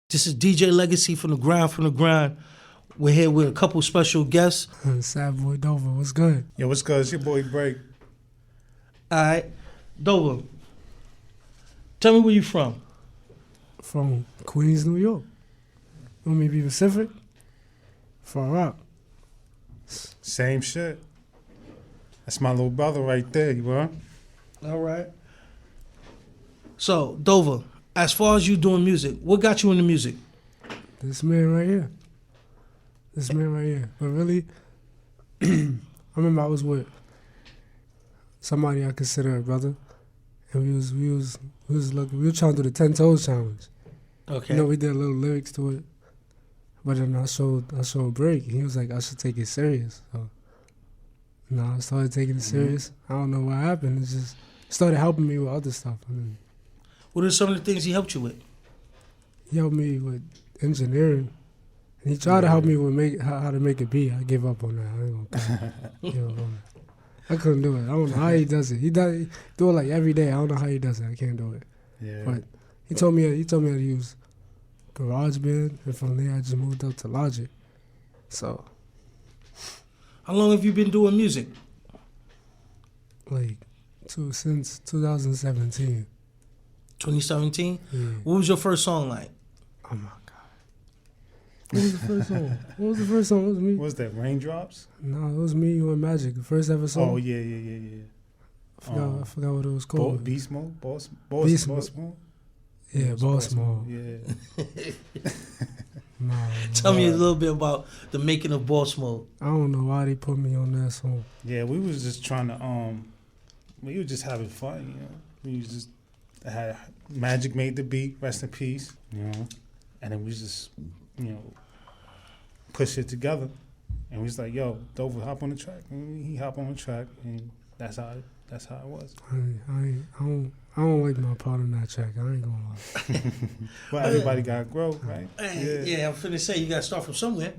This is DJ Legacy from the Grind from the Grind. We're here with a couple special guests. Sad boy Dovahh, what's good? Yo, what's good? It's your boy Break. All right, Dovahh, tell me where you from. From Queens, New York. You want me to be Pacific? Far Rock. Same shit. That's my little brother right there, you know? All right. So, Dovahh, as far as you doing music, what got you into music? This man right here. But really, I remember I was with somebody I consider a brother, and we were trying to do the 10 Toes challenge. Okay. You know, we did little lyrics to it. But then I showed Break, and he was like, I should take it serious. So, I started taking it serious. I don't know what happened. It just started helping me with other stuff. What are some of the things he helped you with? He helped me with engineering. And he tried to help me with how to make a beat. I gave up on that. I ain't gonna give up on that. I couldn't do it. I don't know how he does it. He do it like every day. I don't know how he does it. I can't do it. Yeah. But he told me how to use GarageBand, and from there I just moved up to Logic. So, How long have you been doing music? like, since 2017. 2017? Yeah. What was your first song like? Oh my God. What was the first song? It was me. What was that, Raindrops? No, it was me, you and Magic. The first ever song. Oh, yeah. I forgot what it was called. Beast Mode? Boss Mode? Yeah, Boss Mode. Yeah. Nah, Tell me a little bit about the making of Boss Mode. I don't know why they put me on that song. Yeah, we was just trying to, we were just having fun, you know? We was just, had Magic made the beat, rest in peace, you know? And then we just, push it together. And we was like, yo, Dovahh, hop on the track. And he hop on the track, and that's how it was. I don't like my part on that track. I ain't gonna lie. Well, everybody got to grow, right? Yeah, I'm finna say you got to start from somewhere.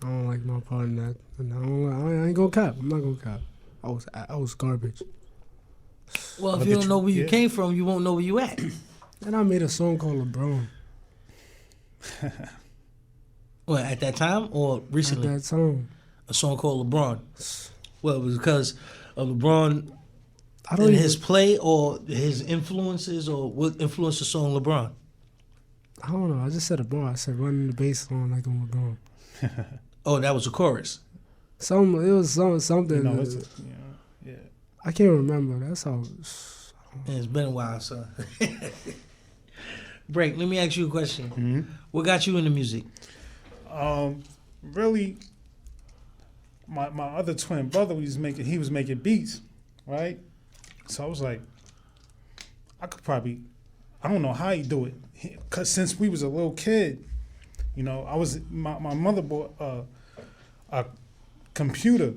I don't like my part in that. And I ain't gonna cap. I'm not gonna cap. I was garbage. Well, if you don't know where you came from, you won't know where you at. And I made a song called LeBron. Well, at that time or recently? At that time. A song called LeBron. Well, it was because of LeBron his play or his influences, or what influenced the song LeBron? I don't know. I just said a bar. I said running the bass line like I'm LeBron. Oh, that was a chorus. It was something. Yeah. I can't remember. That's how. It's been a while, so. Break. Let me ask you a question. Mm-hmm. What got you into music? Really, my other twin brother was making beats, right? So I was like, I don't know how he do it, cause since we was a little kid, my mother bought a computer,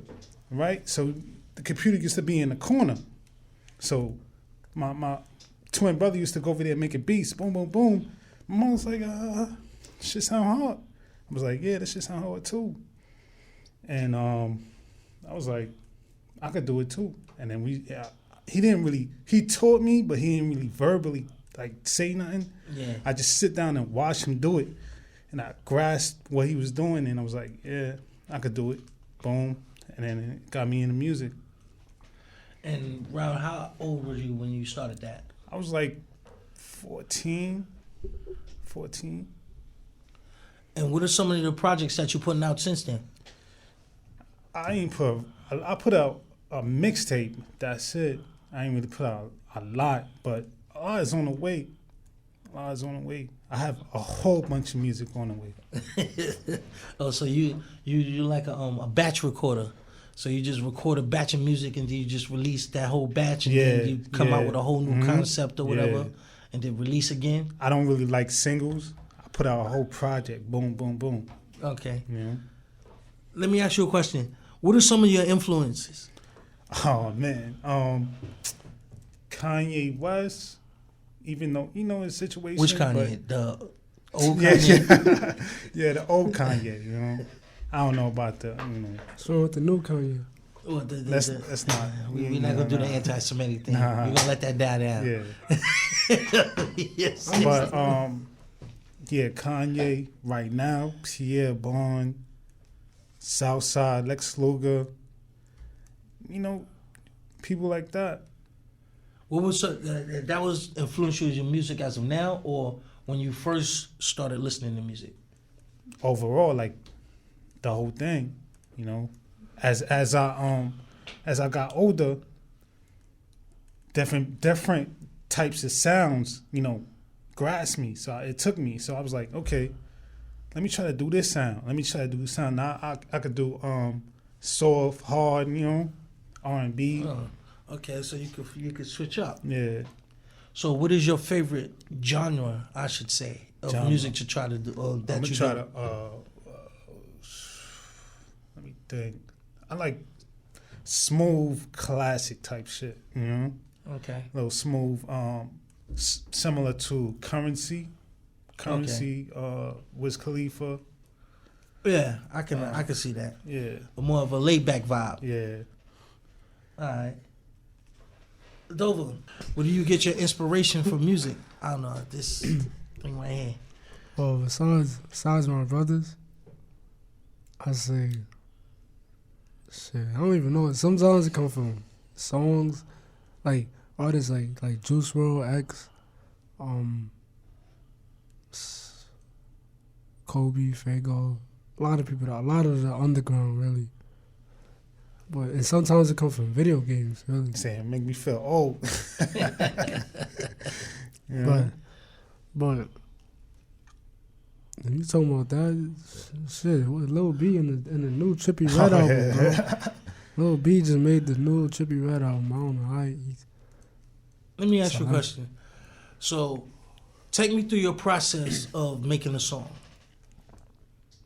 right? So the computer used to be in the corner, so my twin brother used to go over there making beats, boom, boom, boom. My mom was like, shit sound hard. I was like, yeah, this shit sound hard too. And I was like, I could do it too. And then he taught me, but he didn't really verbally like say nothing. Yeah. I just sit down and watch him do it. And I grasped what he was doing, and I was like, yeah, I could do it. Boom. And then it got me into music. And around how old were you when you started that? I was like 14. And what are some of the projects that you're putting out since then? I put out a mixtape. That's it. I ain't really put out a lot, but a lot is on the way. I have a whole bunch of music on the way. Oh, so you like a batch recorder. So you just record a batch of music and then you just release that whole batch, and then you come out with a whole new concept or whatever, and then release again? I don't really like singles. I put out a whole project. Boom, boom, boom. Okay. Yeah. Let me ask you a question. What are some of your influences? Oh, man. Kanye West, even though, his situation. Which Kanye? The old Kanye? Yeah, the old Kanye, I don't know about the, So with the new Kanye. Well, that's not. We're not going to do the anti-Semitic thing. We're going to let that die down. Yeah. Yes. But, Kanye right now, Pierre Bourne, Southside, Lex Luger, people like that. What was that was influential in your music as of now, or when you first started listening to music? Overall, like the whole thing, as I got older, different types of sounds, grasped me. So it took me. So I was like, okay, let me try to do this sound. Now I could do soft, hard, R&B. Oh, okay, so you could switch up. Yeah. So what is your favorite genre, I should say, of music to try to do? That I'm you try do? to. Let me think. I like smooth, classic type shit. Okay. A little smooth, similar to Currency, Wiz Khalifa. Yeah, I can see that. Yeah. But more of a laid back vibe. Yeah. All right. Dovahh, where do you get your inspiration for music? I don't know, this thing right here. Well, besides my brothers, I say, shit, I don't even know. Sometimes it comes from songs, like artists like Juice WRLD, X, Kobe, Fago, a lot of the underground, really. And sometimes it comes from video games, really. Saying make me feel old. But you talking about that shit? What Lil B in the new Trippie Redd album, bro? Lil B just made the new Trippie Redd album. I don't know how. Let me ask you a question. So, take me through your process of making a song,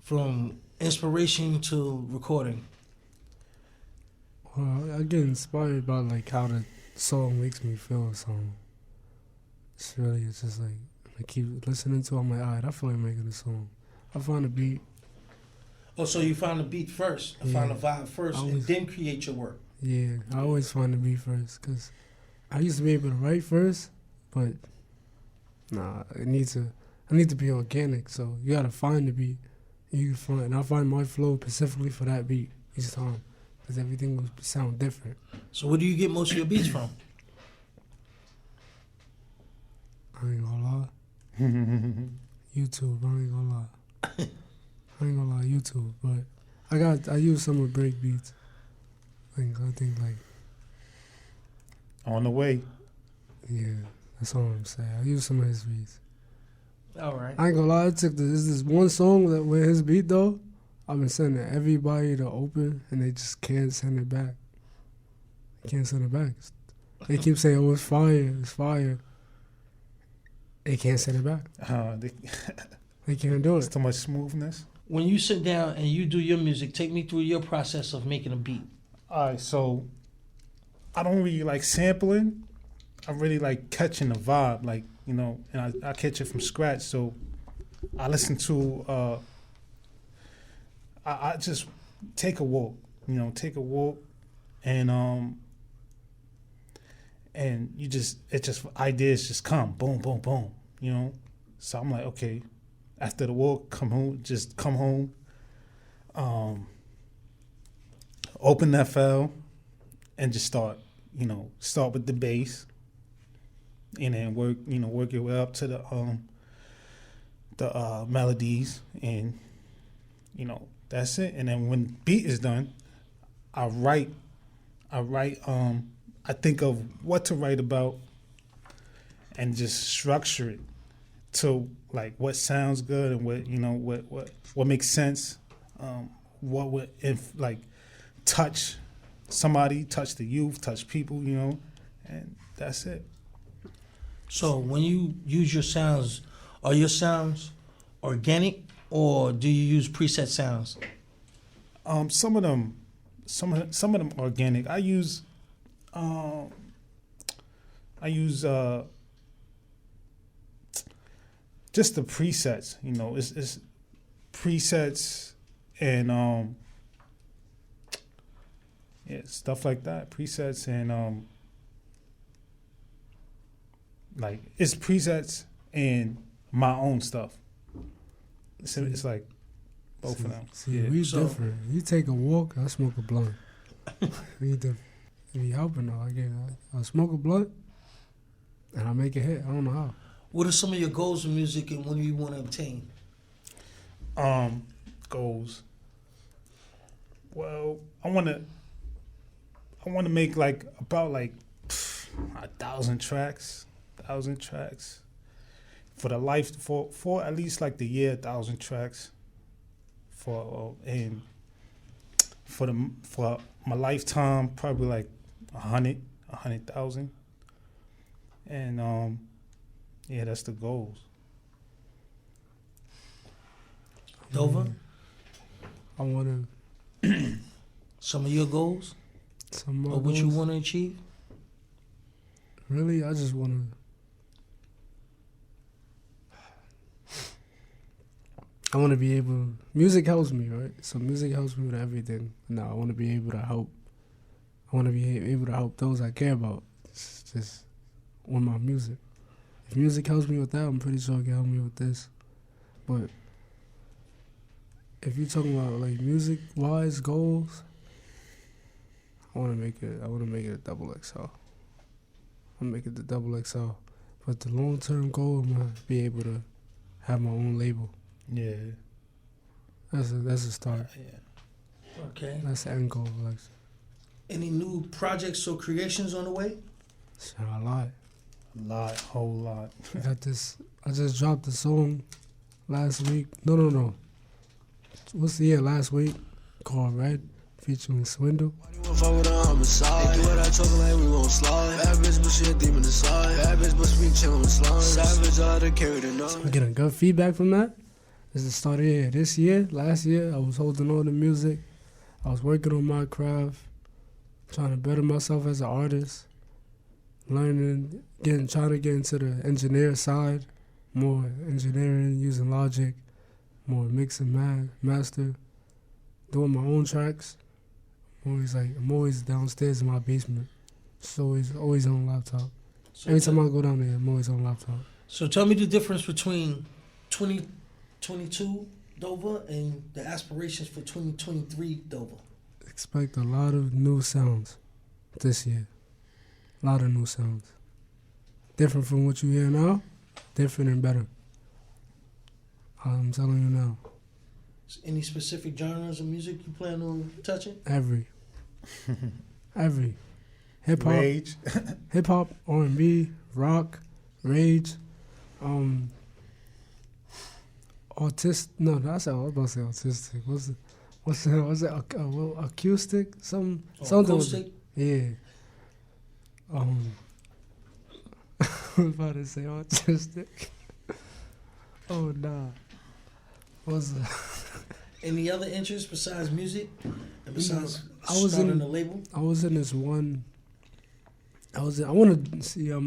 from inspiration to recording. Well, I get inspired by like how the song makes me feel. So it's just like I keep listening to it. I'm like, all right, I feel like making a song. I find a beat. Oh, so you find the beat first, find the vibe first, and then create your work. Yeah, I always find the beat first because I used to be able to write first, but nah, I need to be organic. So you gotta find the beat. I find my flow specifically for that beat each time. Because everything will sound different. So where do you get most of your beats from? I ain't gonna lie. YouTube, I ain't gonna lie, YouTube. But I use some of Break beats. I think like On the way. Yeah, that's all I'm saying. I use some of his beats. All right. I ain't gonna lie, there's this one song that with his beat though, I've been sending everybody to open, and they just can't send it back. They can't send it back. They keep saying, "Oh, it's fire." They can't send it back. They can't do it. It's too much smoothness. When you sit down and you do your music, take me through your process of making a beat. All right, so I don't really like sampling. I really like catching the vibe, and I catch it from scratch. So I listen to. I just take a walk, and ideas just come, boom, boom, boom, So I'm like, okay, after the walk, come home, open that file, and just start with the bass, and then work your way up to the melodies, and that's it. And then when the beat is done, I write. I think of what to write about, and just structure it to like what sounds good and what makes sense. What would touch somebody, touch the youth, touch people, and that's it. So when you use your sounds, are your sounds organic, or do you use preset sounds? Some of them organic. I use just the presets. It's presets and stuff like that. Presets and it's presets and my own stuff. It's like both of them. See, we different. You take a walk, I smoke a blunt. We different. Be helping though. I smoke a blunt, and I make a hit. I don't know how. What are some of your goals in music, and what do you want to obtain? Goals. Well, I want to make like about like 1,000 tracks. 1,000 tracks. For the life, for at least like the year, 1,000 tracks. For my lifetime, probably like 100,000. And yeah, that's the goals. Dovahh? I want to. Some of your goals? Some or what you want to achieve? Really, I just want to. I want to be able. Music helps me, right? So music helps me with everything. Now I want to be able to help. I want to be able to help those I care about. Just with my music. If music helps me with that, I'm pretty sure it can help me with this. But if you're talking about like music-wise goals, I want to make it a double XL. I'll make it the double XL. But the long-term goal, I'm gonna be able to have my own label. Yeah. That's a start. Yeah. Okay. That's the end goal, like. Any new projects or creations on the way? A lot. Whole lot. I got this. I just dropped a song last week. No. Last week called Red, featuring Swindle. I'm getting good feedback from that. This is the start of this year. Last year, I was holding on to music. I was working on my craft, trying to better myself as an artist, trying to get into the engineer side, more engineering, using Logic, more mix and master, doing my own tracks. I'm always downstairs in my basement. So always on laptop. So every time I go down there, I'm always on laptop. So tell me the difference between 2022 Dovahh and the aspirations for 2023 Dovahh. Expect a lot of new sounds this year. A lot of new sounds. Different from what you hear now, different and better. I'm telling you now. Any specific genres of music you plan on touching? Every. Hip hop. Rage. Hip hop, R&B, rock, rage, autistic. No, that's I was about to say autistic. What's it? Acoustic? Something. Acoustic? Yeah. I was about to say autistic. Oh nah. What's that? Any other interests besides music? And besides I was starting in a label? I was in this one. I want to see how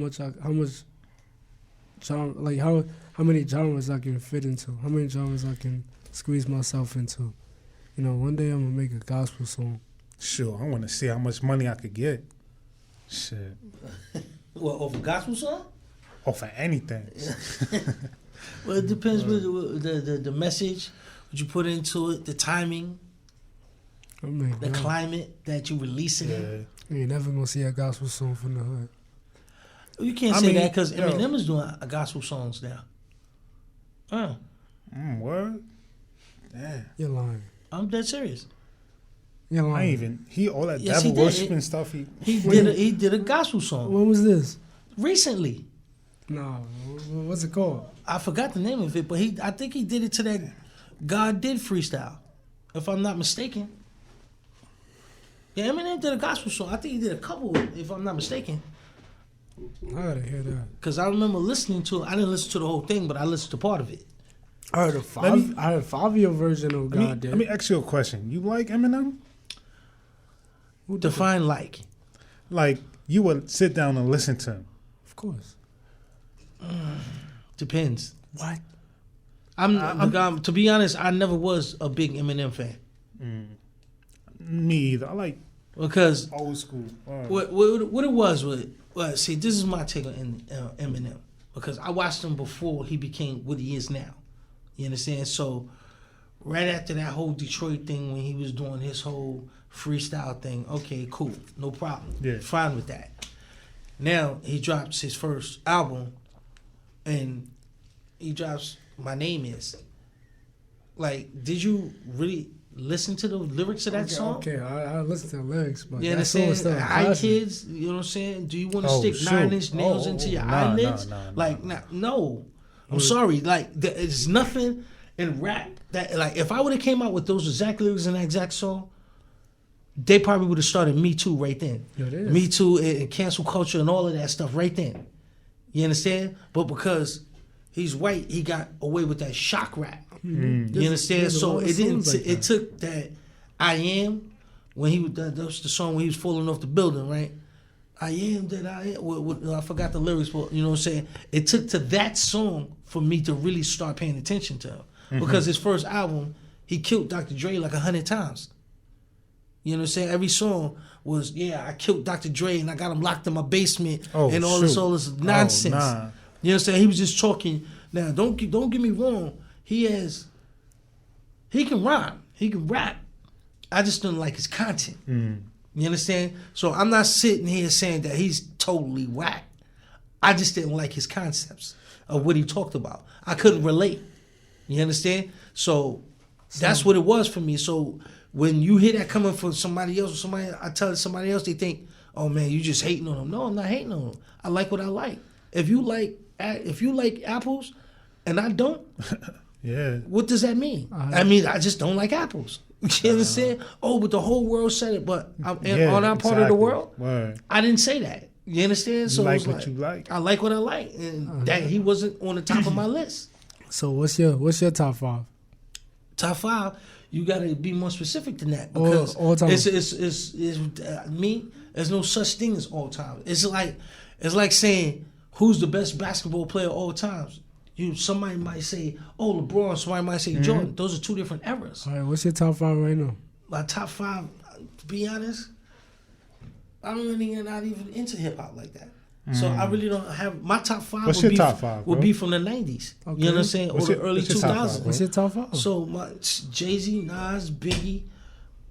many genres I can fit into, how many genres I can squeeze myself into. You know, one day I'm gonna make a gospel song. Sure, I want to see how much money I could get. Shit. What, off a gospel song? Off of anything. Well, it depends with the message, what you put into it, the timing, the climate that you're releasing it. You ain't never gonna see a gospel song from the hood. You can't say that because Eminem is doing a gospel songs now. Word? Yeah. You're lying. I'm dead serious. You're lying. I ain't even all that devil worshiping stuff. He did a gospel song. When was this? Recently. No, what's it called? I forgot the name of it, but I think he did it to that God Did freestyle, if I'm not mistaken. Yeah, Eminem did a gospel song. I think he did a couple, if I'm not mistaken. I gotta hear that. Because I remember listening to it. I didn't listen to the whole thing, but I listened to part of it. I heard a 5-year version of God Did. Let me ask you a question. You like Eminem? Define like. Like, you would sit down and listen to him? Of course. Depends. What? To be honest, I never was a big Eminem fan. Me either. I like because old school. What it was see, this is my take on Eminem, because I watched him before he became what he is now. You understand? So right after that whole Detroit thing, when he was doing his whole freestyle thing, okay, cool, no problem. Yeah. Fine with that. Now he drops his first album, and he drops My Name Is. Like, did you really listen to the lyrics of that song? Okay, I listen to the lyrics, but You that song understand? is still a Hi classic. kids, you know what I'm saying? Do you want to Oh, stick shoot. 9-inch nails Oh, into your nah, eyelids? nah. Like, no. I'm sorry. Like, there's nothing in rap that, like, if I would have came out with those exact lyrics in that exact song, they probably would have started Me Too right then. Yeah, it is. Me Too and cancel culture and all of that stuff right then. You understand? But because he's white, he got away with that shock rap. You understand? There's a So lot of it didn't. songs like It that. took that I Am when he was that was the song when he was falling off the building, right? I am that I am. I forgot the lyrics, but you know what I'm saying. It took to that song for me to really start paying attention to him because his first album he killed Dr. Dre like 100 times. You know what I'm saying? Every song was, yeah, I killed Dr. Dre and I got him locked in my basement and all this nonsense. Oh, nah. You know what I'm saying? He was just talking. Now, don't get me wrong. He can rhyme. He can rap. I just don't like his content. You understand? So I'm not sitting here saying that he's totally whack. I just didn't like his concepts of what he talked about. I couldn't relate. You understand? So that's what it was for me. So when you hear that coming from somebody else, I tell somebody else, they think, "Oh man, you just hating on him." No, I'm not hating on him. I like what I like. If you like apples, and I don't, Yeah. what does that mean? I mean, I just don't like apples. You understand? Oh, but the whole world said it. But on our part of the world, Word. I didn't say that. You understand? So like it's what you like. I like what I like, and that he wasn't on the top of my list. So what's your top 5? Top 5, you got to be more specific than that because all time. it's me. There's no such thing as all time. It's like saying who's the best basketball player of all times. Somebody might say, oh, LeBron. Somebody might say Jordan. Those are two different eras. All right, what's your top 5 right now? My top 5, to be honest, I'm really not even into hip hop like that. So I really don't have my top 5. What's your top 5, would bro? be from the 90s. Okay. You know what I'm saying? Or the early what's your top 5, 2000s. What's your top 5? So my Jay-Z, Nas, Biggie,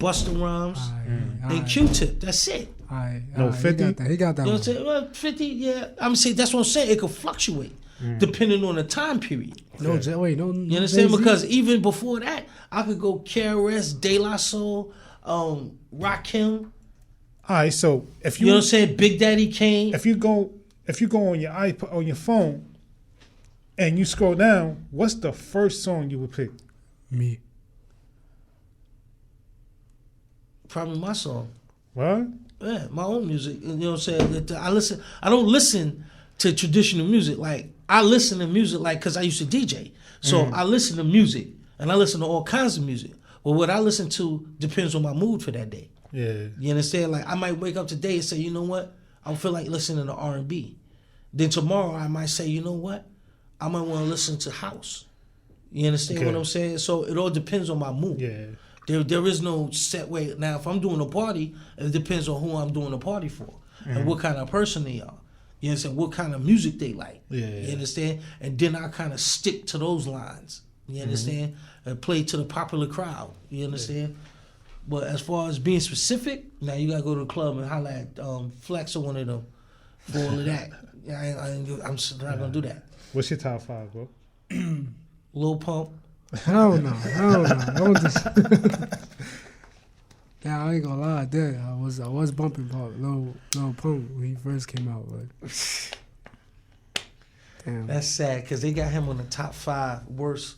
Busta Rhymes, and Alright. Q-Tip. That's it. No, 50? He got that You know what I'm one. saying? Well, 50, yeah. I'm saying that's what I'm saying. It could fluctuate depending on the time period. No, Yeah. wait, no. You understand? Because even before that, I could go KRS, De La Soul, Rakim. All right, so if You know what I'm saying? Big Daddy Kane. if you go on your iPod on your phone and you scroll down, what's the first song you would pick? Me. Probably my song. What? Yeah, my own music. You know what I'm saying? I don't listen to traditional music. Like, I listen to music like, because I used to DJ. So I listen to music, and I listen to all kinds of music. But what I listen to depends on my mood for that day. Yeah. You understand? Like, I might wake up today and say, you know what? I feel like listening to R&B. Then tomorrow I might say, you know what? I might want to listen to house. You understand what I'm saying? So it all depends on my mood. Yeah. There is no set way. Now, if I'm doing a party, it depends on who I'm doing a party for and what kind of person they are. You understand? What kind of music they like. Yeah. You understand? And then I kind of stick to those lines. You understand? And play to the popular crowd. You understand? But as far as being specific, now you gotta go to the club and holler at Flex or one of them for all of that. I'm just not gonna do that. What's your top 5, bro? Lil Pump. Hell no. Don't just yeah, I ain't gonna lie. I was bumping Lil Pump when he first came out. But damn, That's sad because they got him on the top 5 worst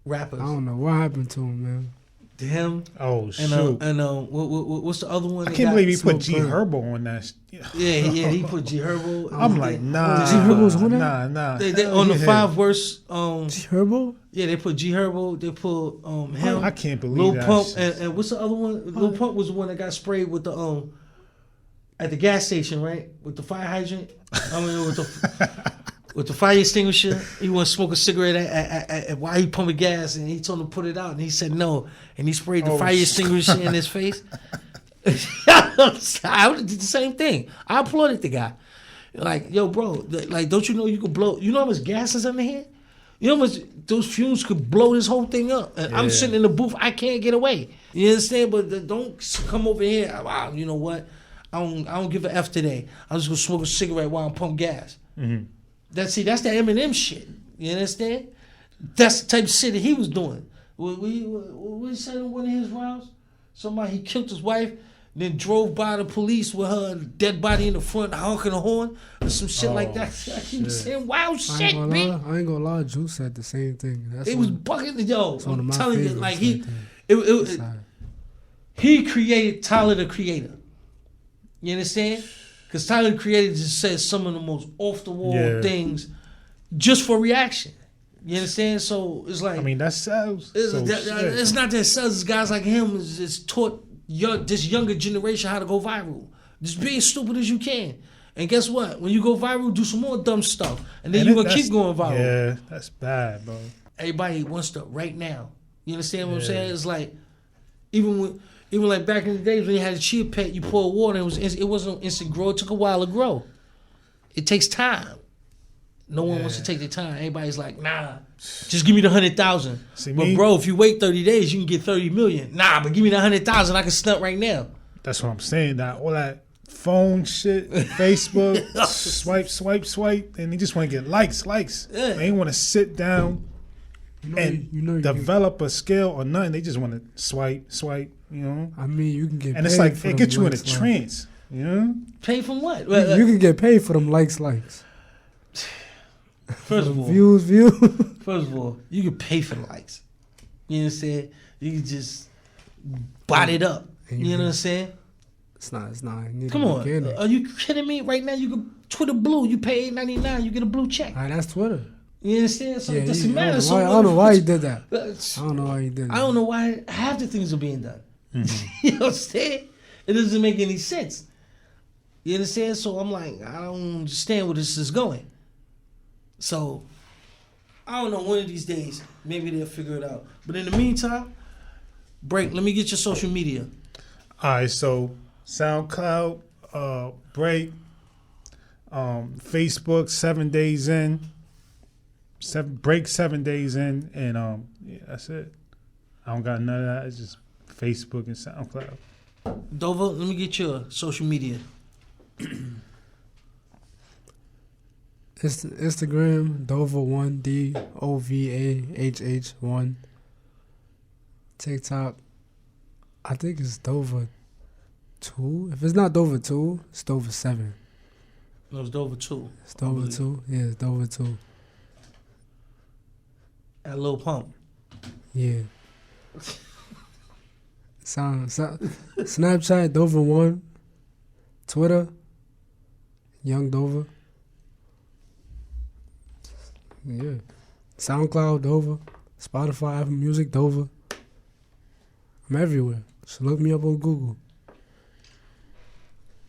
rappers. I don't know what happened to him, man. Him Oh shoot! what's the other one? I can't believe he put Smoke G Bird. Herbo on that. Yeah, he put G Herbo. I'm like, nah, G Herbo's on that? nah. They on the 5 worst. Herbo? Yeah, they put G Herbo. They put him. I can't believe Lil that Pump shit. and what's the other one? Lil Pump was the one that got sprayed with the at the gas station, right? With the fire hydrant. I mean, with the fire extinguisher. He wanted to smoke a cigarette at while he pumping gas, and he told him to put it out, and he said no, and he sprayed the fire extinguisher in his face. I did the same thing. I applauded the guy. Like, yo, bro, like, don't you know you could blow? You know how much gas is under here? You know how much those fumes could blow this whole thing up. And I'm sitting in the booth, I can't get away. You understand? But don't come over here. Wow, you know what? I don't give a F today. I'm just gonna smoke a cigarette while I'm pump gas. Mm-hmm. That's the Eminem shit. You understand? That's the type of shit that he was doing. We said in one of his rounds, he killed his wife, then drove by the police with her dead body in the front, honking a horn, or some shit like that. He was saying wild shit, man. I ain't gonna lie, Juice said the same thing. It was bugging, yo. I'm telling you, like he created Tyler the Creator. You understand? Because Tyler the Creator just says some of the most off the wall things just for reaction. You understand? So it's like, I mean, that sells. It's not that it sells. Guys like him is taught this younger generation how to go viral. Just be as stupid as you can. And guess what? When you go viral, do some more dumb stuff. And then you're going to keep going viral. Yeah, that's bad, bro. Everybody wants to right now. You understand what I'm saying? It's like, even like back in the days when you had a chia pet, you pour water, it wasn't instant grow. It took a while to grow. It takes time. No one wants to take the time. Everybody's like, nah, just give me the 100,000. But bro, if you wait 30 days, you can get 30 million. Nah, but give me the 100,000. I can stunt right now. That's what I'm saying. That all that phone shit, Facebook, swipe, and they just want to get likes. Yeah. They ain't want to sit down and develop a skill or nothing. They just want to swipe. You know. I mean, you can get. And paid it's like for it gets you in a likes. trance. You know. Pay from what? You can get paid for them likes. First of all, views. First of all, you can pay for likes. You know what I'm saying? You can just bot it up. You know what I'm saying? It's not. Come on. Are you kidding me? Right now, you can Twitter Blue. You pay $8.99, you get a blue check. That's Twitter. You understand? So it doesn't matter. I don't know why he did that. I don't know why half the things are being done. Mm-hmm. You know what I'm saying? It doesn't make any sense. You understand? So I'm like, I don't understand where this is going. So, I don't know, one of these days, maybe they'll figure it out. But in the meantime, Break, let me get your social media. All right, so SoundCloud, Break, Facebook, 7 days in. Break 7 days in, and that's it. I don't got none of that. It's just Facebook and SoundCloud. Dovahh, let me get your social media. Instagram, Dovahh1, DOVAHH1. TikTok, I think it's Dovahh2. If it's not Dovahh2, it's Dovahh7. No, it's Dovahh2. It's Dovahh2. Yeah, it's Dovahh2. At Lil Pump. Yeah. Snapchat, Dovahh1. Twitter, Young Dovahh. Yeah. SoundCloud, Dovahh. Spotify, Apple Music, Dovahh. I'm everywhere. So look me up on Google.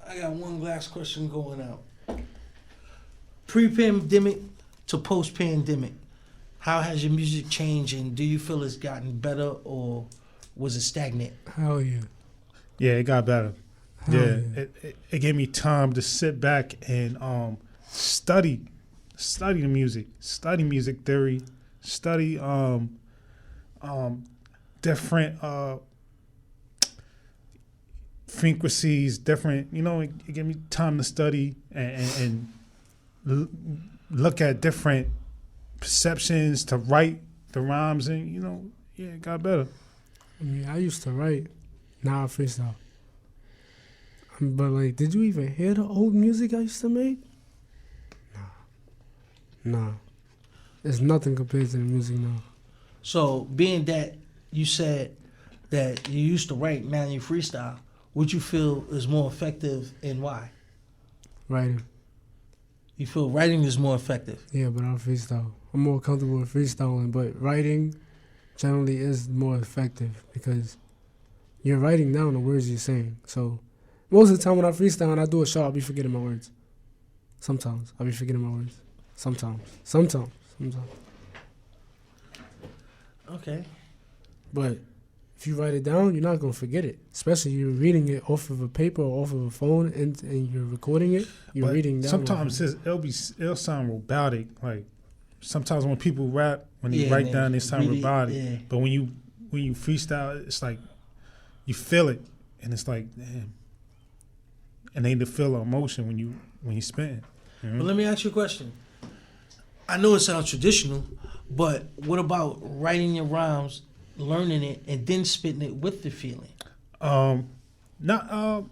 I got one last question going out. Pre-pandemic to post-pandemic, how has your music changed, and do you feel it's gotten better or was it stagnant? Hell yeah. Yeah, it got better. Hell Yeah. yeah. It gave me time to sit back and study the music, study music theory, study different frequencies, different, it gave me time to study and look at different perceptions, to write the rhymes, and it got better. I mean, I used to write, now I freestyle. But like, did you even hear the old music I used to make? Nah. It's nothing compared to the music now. So, being that you said that you used to write, now you freestyle, what you feel is more effective and why? Writing. You feel writing is more effective? Yeah, but I freestyle. I'm more comfortable with freestyling, but writing generally is more effective because you're writing down the words you're saying. So, most of the time when I freestyle and I do a show, I'll be forgetting my words. Sometimes I'll be forgetting my words. Sometimes. Okay. But if you write it down, you're not going to forget it. Especially you're reading it off of a paper or off of a phone and you're recording it. You're reading down. Sometimes it'll sound robotic. Like, sometimes when people rap, when they Yeah, write man, down, they sound really, robotic. yeah. But when you freestyle, it's like you feel it, and it's like damn. And they feel the emotion when you spitting. You know? But let me ask you a question. I know it sounds traditional, but what about writing your rhymes, learning it, and then spitting it with the feeling? Not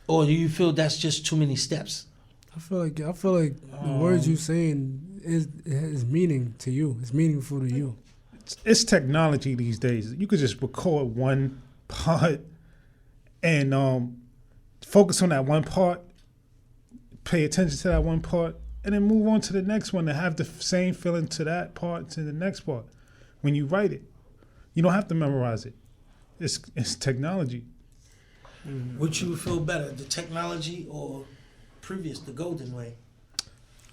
Or do you feel that's just too many steps? I feel like the words you saying is meaning to you. It's meaningful to you. it's technology these days. You could just record one part and focus on that one part, pay attention to that one part, and then move on to the next one and have the same feeling to that part to the next part. When you write it, you don't have to memorize it. It's technology. Which you feel better, the technology or the golden way?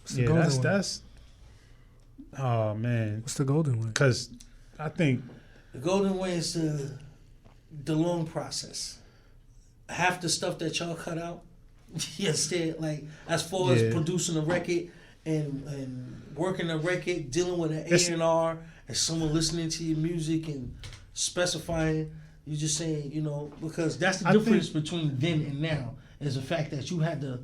What's the Yeah, golden way? that's. Oh man, What's the golden way? because I think The golden way is the long process. Half the stuff that y'all cut out, yes, like as far as producing a record and working a record, dealing with an A&R and someone listening to your music and specifying. You're just saying, because that's the difference between then and now is the fact that you had to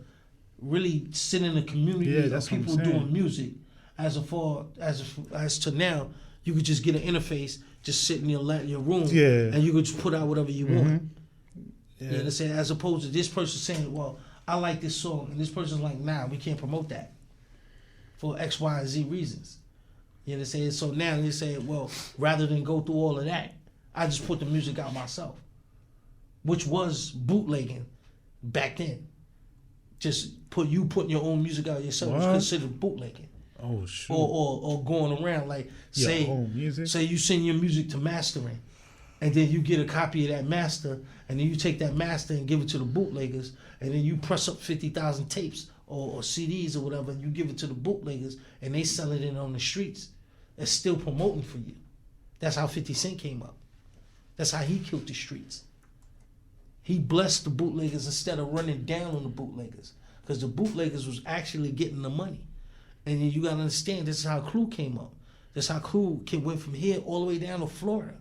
really sit in a community of people doing music, as to now you could just get an interface, just sit in your room, and you could just put out whatever you want. Yeah. You understand? As opposed to this person saying, "Well, I like this song," and this person's like, "Nah, we can't promote that for X, Y, and Z reasons." You understand? So now they say, "Well, rather than go through all of that, I just put the music out myself," which was bootlegging back then. Just putting your own music out yourself was considered bootlegging. Oh shoot. Or going around like say you send your music to mastering, and then you get a copy of that master, and then you take that master and give it to the bootleggers, and then you press up 50,000 tapes or CDs or whatever, and you give it to the bootleggers, and they sell it in on the streets. It's still promoting for you. That's how 50 Cent came up. That's how he killed the streets. He blessed the bootleggers instead of running down on the bootleggers, because the bootleggers was actually getting the money. And you gotta understand, this is how Clue came up. That's how Clue went from here all the way down to Florida.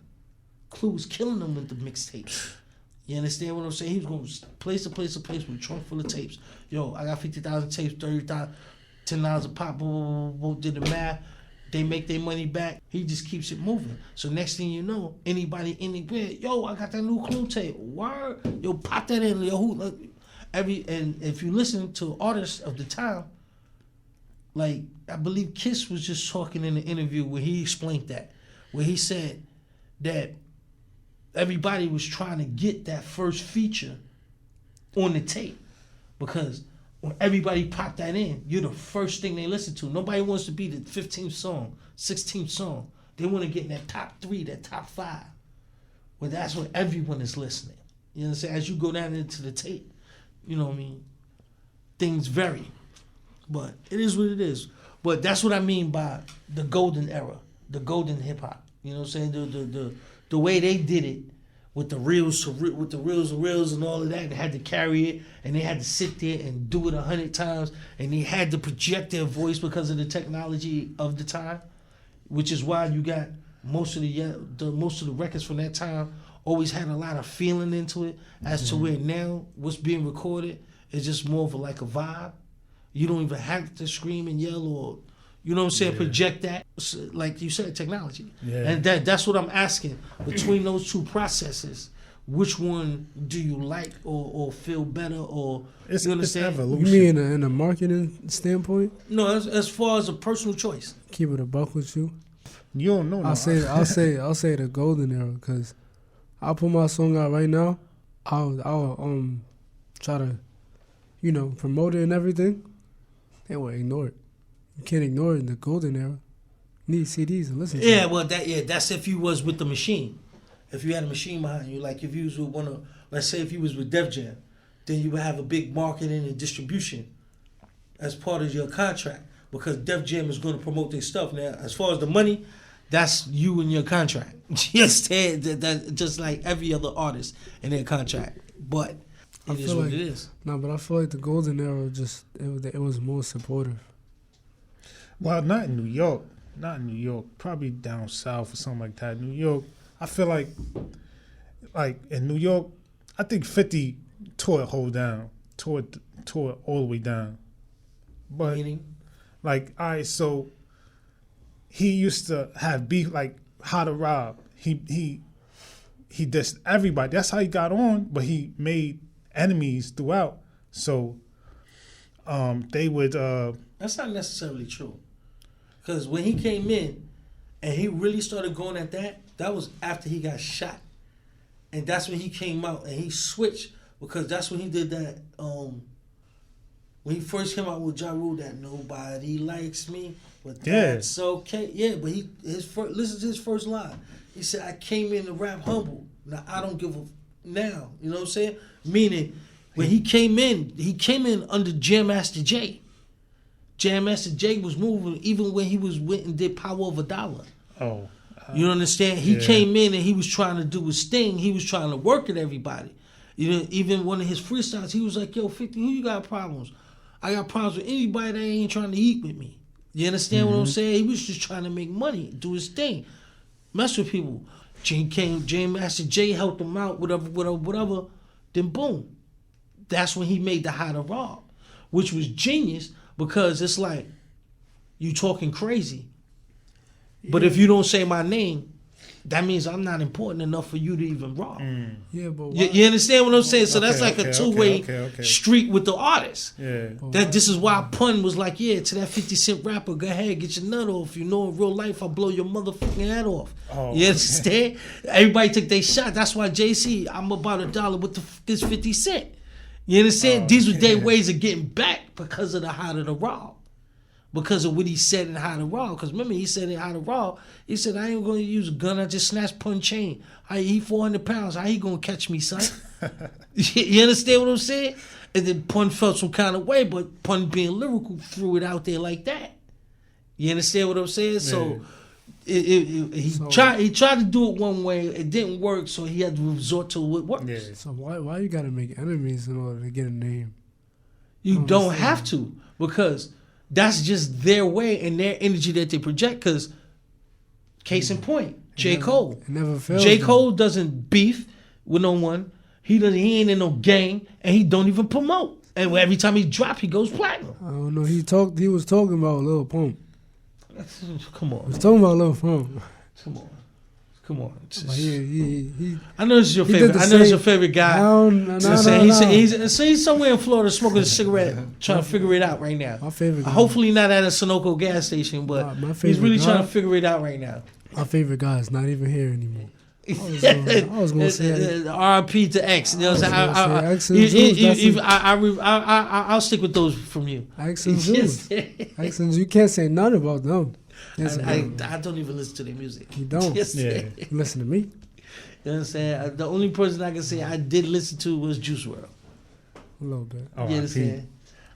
Clue was killing them with the mixtapes. You understand what I'm saying? He was going place to place with a trunk full of tapes. Yo, I got 50,000 tapes, 30,000, $10 a pop, blah, blah, blah, blah, did the math. They make their money back. He just keeps it moving. So next thing you know, anybody anywhere, yo, I got that new Clue tape. Word, yo, pop that in. Yo, and if you listen to artists of the time, like I believe Kiss was just talking in an interview where he explained that, where he said that everybody was trying to get that first feature on the tape, because when everybody popped that in, you're the first thing they listen to. Nobody wants to be the 15th song, 16th song. They want to get in that top 3, that top 5. Well, that's when everyone is listening. You know what I'm saying? As you go down into the tape, you know what I mean? Things vary. But it is what it is. But that's what I mean by the golden era, the golden hip hop. You know what I'm saying? The way they did it with the reels and all of that. They had to carry it, and they had to sit there and do it 100 times, and they had to project their voice because of the technology of the time, which is why you got most of the records from that time always had a lot of feeling into it, as to where now what's being recorded is just more of like a vibe. You don't even have to scream and yell or, you know what I'm saying, project that. Like you said, technology. Yeah. And that's what I'm asking. Between those two processes, which one do you like or feel better, or you understand? It's evolution. You mean in a marketing standpoint? No, as far as a personal choice. Keep it a buck with you. You don't know. I'll say the golden era, because I'll put my song out right now. I'll try to, promote it and everything. They will ignore it. You can't ignore it in the golden era. You need CDs to listen to. Yeah, well, that's if you was with the machine. If you had a machine behind you, like if you was with let's say if you was with Def Jam, then you would have a big marketing and distribution as part of your contract, because Def Jam is going to promote their stuff. Now, as far as the money, that's you and your contract. Yes, that just like every other artist in their contract. But it is what it is. No, but I feel like the golden era it was more supportive. Well, not in New York. Not in New York. Probably down south or something like that. New York, I feel like in New York, I think 50 tore it whole down. Tore it all the way down. But, Meaning? like, all right, so he used to have beef, like, how to rob. He dissed everybody. That's how he got on, but he made enemies throughout. So they would... That's not necessarily true. Because when he came in and he really started going at that was after he got shot. And that's when he came out and he switched, because that's when he did that, when he first came out with Ja Rule, that nobody likes me, but that's okay. Yeah, but listen to his first line. He said, I came in to rap humble. Now I don't give a now. You know what I'm saying? Meaning, when he came in under Jam Master Jay. Jam Master Jay was moving even when he went and did Power of a Dollar. Oh. You understand? He came in and he was trying to do his thing. He was trying to work at everybody. You know, even one of his freestyles, he was like, yo, 50, who you got problems? I got problems with anybody that ain't trying to eat with me. You understand what I'm saying? He was just trying to make money, do his thing, mess with people. Jam Master Jay helped him out, whatever. Then boom. That's when he made the How to Rob, which was genius, because it's like, you talking crazy. But if you don't say my name, that means I'm not important enough for you to even rob. Yeah, but you understand what I'm saying? So that's like a two-way okay. street with the artist. Yeah. This is why Pun was like, yeah, to that 50 Cent rapper, go ahead, get your nut off. You know, in real life, I'll blow your motherfucking head off. Oh, you understand? Everybody took their shot. That's why JC, I'm about $1 with this 50 Cent. You understand? These were their ways of getting back because of the How to Rob. Because of what he said in How to Raw. Because remember, he said in How to Raw, he said, I ain't going to use a gun. I just snatched Pun chain. He 400 pounds. How he going to catch me, son? You understand what I'm saying? And then Pun felt some kind of way, but Pun being lyrical threw it out there like that. You understand what I'm saying? So he tried to do it one way. It didn't work, so he had to resort to what works. Yeah. So why you got to make enemies in order to get a name? You don't have to, because that's just their way and their energy that they project. Because, case in point, J. Cole. J. Cole doesn't beef with no one. He ain't in no gang, and he don't even promote. And every time he drop, he goes platinum. I don't know. He was talking about Lil Pump. Come on. He was talking about Lil Pump. Come on. I know this is your favorite. I know it's your favorite guy. No. He's somewhere in Florida smoking a cigarette, trying to figure it out right now. My favorite guy. Hopefully not at a Sunoco gas station, but he's really trying to figure it out right now. My favorite guy is not even here anymore. I was going to say RIP to X. You know what I'm saying? I'll stick with those from you. X and Zeus. You can't say none about them. I don't even listen to their music. You don't? You listen to me? You know what I'm saying? The only person I can say I did listen to was Juice WRLD. A little bit. You understand?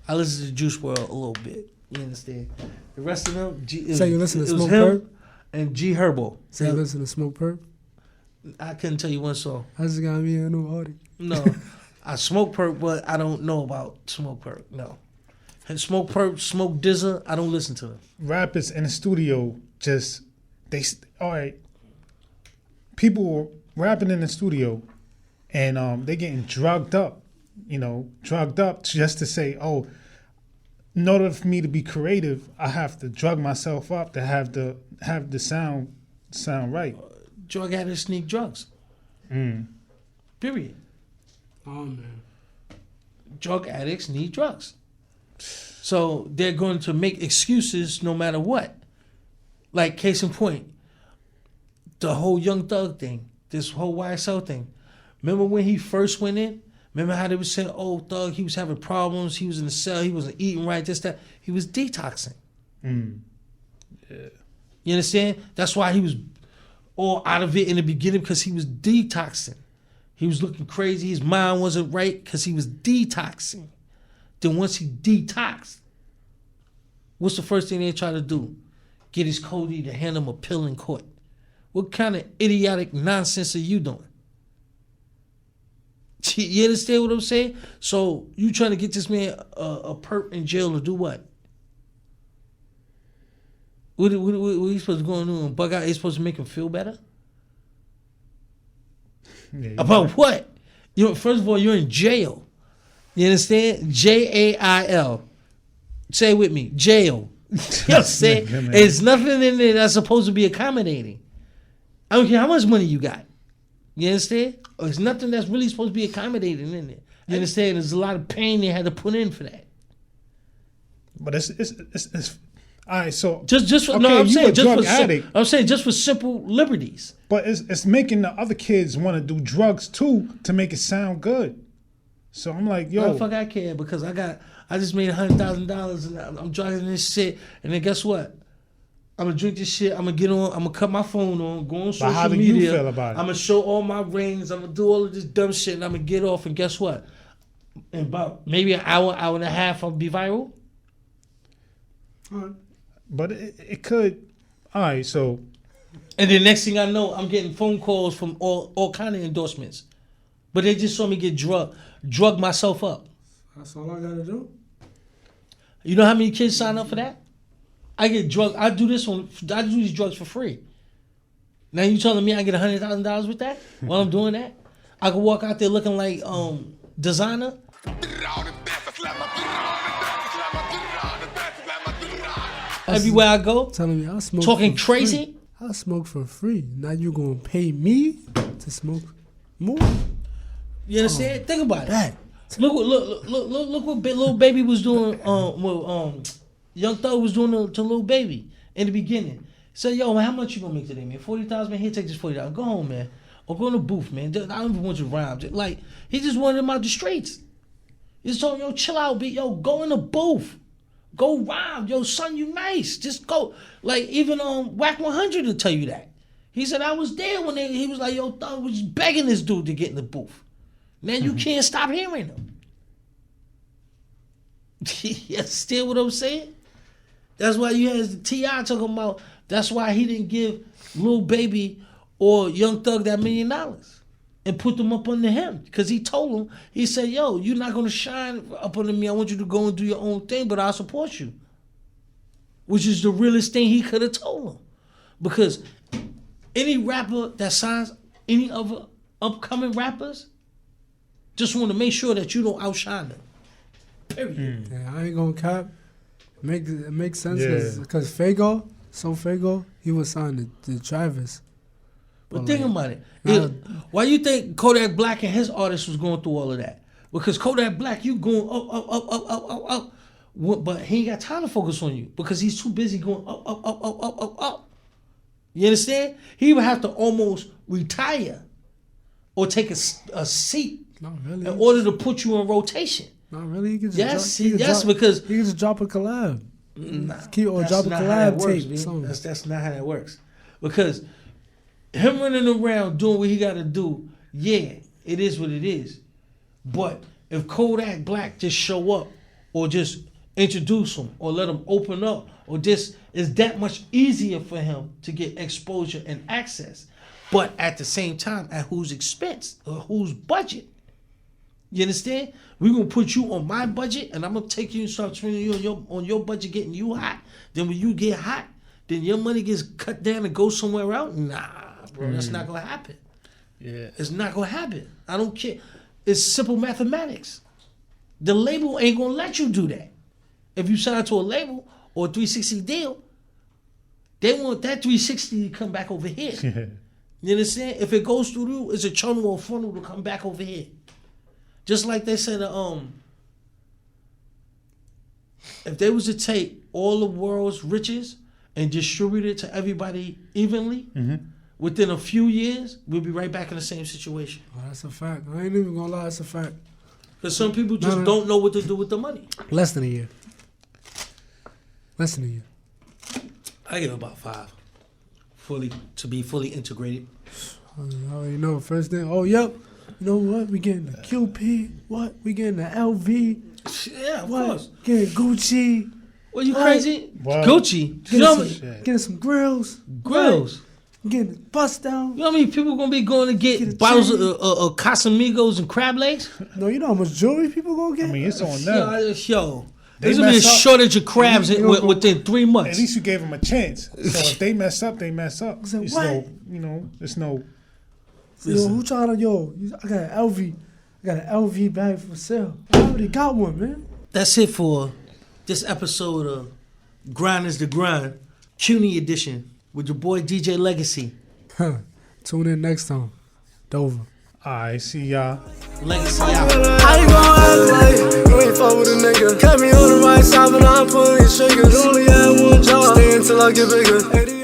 I listened to Juice WRLD a little bit. You understand? The rest of them, so you listen to Smoke Perp? And G Herbo. So you listen to Smoke Perp? I couldn't tell you one song. I just got me a new artist. No. I smoke Perp, but I don't know about Smoke Perp. No. And Smoke Perp, Smoke Dizza, I don't listen to them. Rappers in the studio all right. People were rapping in the studio and they getting drugged up, just to say, oh, in order for me to be creative, I have to drug myself up to have the sound right. Drug addicts sneak drugs. Period. Oh, man. Drug addicts need drugs. So they're going to make excuses no matter what. Like, case in point, the whole Young Thug thing, this whole YSL thing. Remember when he first went in? Remember how they were saying, oh, Thug, he was having problems, he was in the cell, he wasn't eating right, this, that. He was detoxing. Yeah. You understand? That's why he was all out of it in the beginning, because he was detoxing. He was looking crazy. His mind wasn't right because he was detoxing. Then once he detoxed, what's the first thing they try to do? Get his Cody to hand him a pill in court. What kind of idiotic nonsense are you doing? You understand what I'm saying? So you trying to get this man a perp in jail to do what? What you supposed to go on and bug out? You supposed to make him feel better? Yeah, About what? First of all, you're in jail. You understand? Jail. Say it with me. Jail. You know what I'm saying? There's nothing in there that's supposed to be accommodating. I don't care how much money you got. You understand? Or there's nothing that's really supposed to be accommodating in there. You understand? There's a lot of pain they had to put in for that. But it's all right. So just for, okay, no, I'm you saying a just drug for addict, I'm saying just for simple liberties. but it's making the other kids want to do drugs too to make it sound good. So I'm like, yo, Motherfucker, I care because I just made $100,000 and I'm driving this shit. And then guess what? I'm gonna drink this shit. I'm gonna get on. I'm gonna cut my phone on. Go on social but how do media. you feel about it? I'm gonna show all my rings. I'm gonna do all of this dumb shit, and I'm gonna get off. And guess what? In about maybe an hour and a half, I'll be viral. But it could. All right, so. And the next thing I know, I'm getting phone calls from all kind of endorsements, but they just saw me get drug myself up. That's all I gotta do. You know how many kids sign up for that? I get drug. I do these drugs for free. Now you telling me I get $100,000 with that? While I'm doing that, I can walk out there looking like designer. Everywhere I go, Telling me I smoke. talking for crazy. Free. I smoke for free. Now you gonna pay me to smoke more? You understand? Think about That. it. Look what little baby was doing. Young Thug was doing to little baby in the beginning. Said, "Yo, man, how much you gonna make today, man? 40,000, man. Here, take this 40,000. Go home, man, or go in the booth, man. I don't even want you around. Like he just wanted him out the streets. He just told him, yo, chill out, B. Yo, go in the booth. Go round. Yo, son, you nice. Just go. Like, even Whack 100 will tell you that. He said, I was there when he was like, yo, Thug was begging this dude to get in the booth. Now you can't stop hearing him. You understand what I'm saying? That's why you had T.I. talking about, that's why he didn't give Lil Baby or Young Thug that $1 million and put them up under him. Because he told him, he said, yo, you're not going to shine up under me. I want you to go and do your own thing, but I'll support you. Which is the realest thing he could have told him. Because any rapper that signs any other upcoming rappers just want to make sure that you don't outshine them. Period. Yeah, I ain't gonna cap. It makes sense Yeah. because Fago, he was signed to Travis. But think about it. Nah. Why you think Kodak Black and his artists was going through all of that? Because Kodak Black, you going up. But he ain't got time to focus on you because he's too busy going up. You understand? He would have to almost retire or take a seat Not really. in order to put you in rotation. Not really. He could Yes, just because he could just drop a collab. Nah, Drop a not how that collab works, tape. B. Song. That's not how that works. Because him running around doing what he got to do, yeah, it is what it is. But if Kodak Black just show up or just introduce him or let him open up or just is that much easier for him to get exposure and access. But at the same time, at whose expense or whose budget? You understand? We're going to put you on my budget and I'm going to take you and start training you on your budget, getting you hot. Then when you get hot, then your money gets cut down and goes somewhere else? Nah, bro, that's not going to happen. Yeah. It's not going to happen. I don't care. It's simple mathematics. The label ain't going to let you do that. If you sign to a label or a 360 deal, they want that 360 to come back over here. Yeah. You understand? If it goes through you, it's a channel or funnel to come back over here. Just like they said, if they was to take all the world's riches and distribute it to everybody evenly, within a few years, we'll be right back in the same situation. Oh, that's a fact. I ain't even gonna lie, that's a fact. Because some people just don't know what to do with the money. Less than a year. I give about 5 to be fully integrated. I already know. First thing, oh, yep. You know what? We getting the QP. What? We getting the LV. Yeah, of What? course. Getting Gucci. Well, you crazy? Wow. Gucci. Getting some grills. Grills. Getting bust down. You know how many people gonna be going to Get a get bottles chain. of Casamigos and crab legs? No, you know how much jewelry people gonna get? I mean, it's on them. Yo, There's gonna be a mess up, shortage of crabs within 3 months. At least you gave them a chance. So if they mess up, they mess up. said, It's what? no, you know, it's no. Yo, who trying to, I got an LV. I got an LV bag for sale. I already got one, man. That's it for this episode of Grind is the Grind, Cuny Edition, with your boy DJ Legacy. Tune in next time. Dovahh. I see y'all. Legacy out. I ain't gon' act like you ain't fuck with a nigga. Kept me on the right side, but I'm pulling triggers. Only had one job. Stay until I get bigger.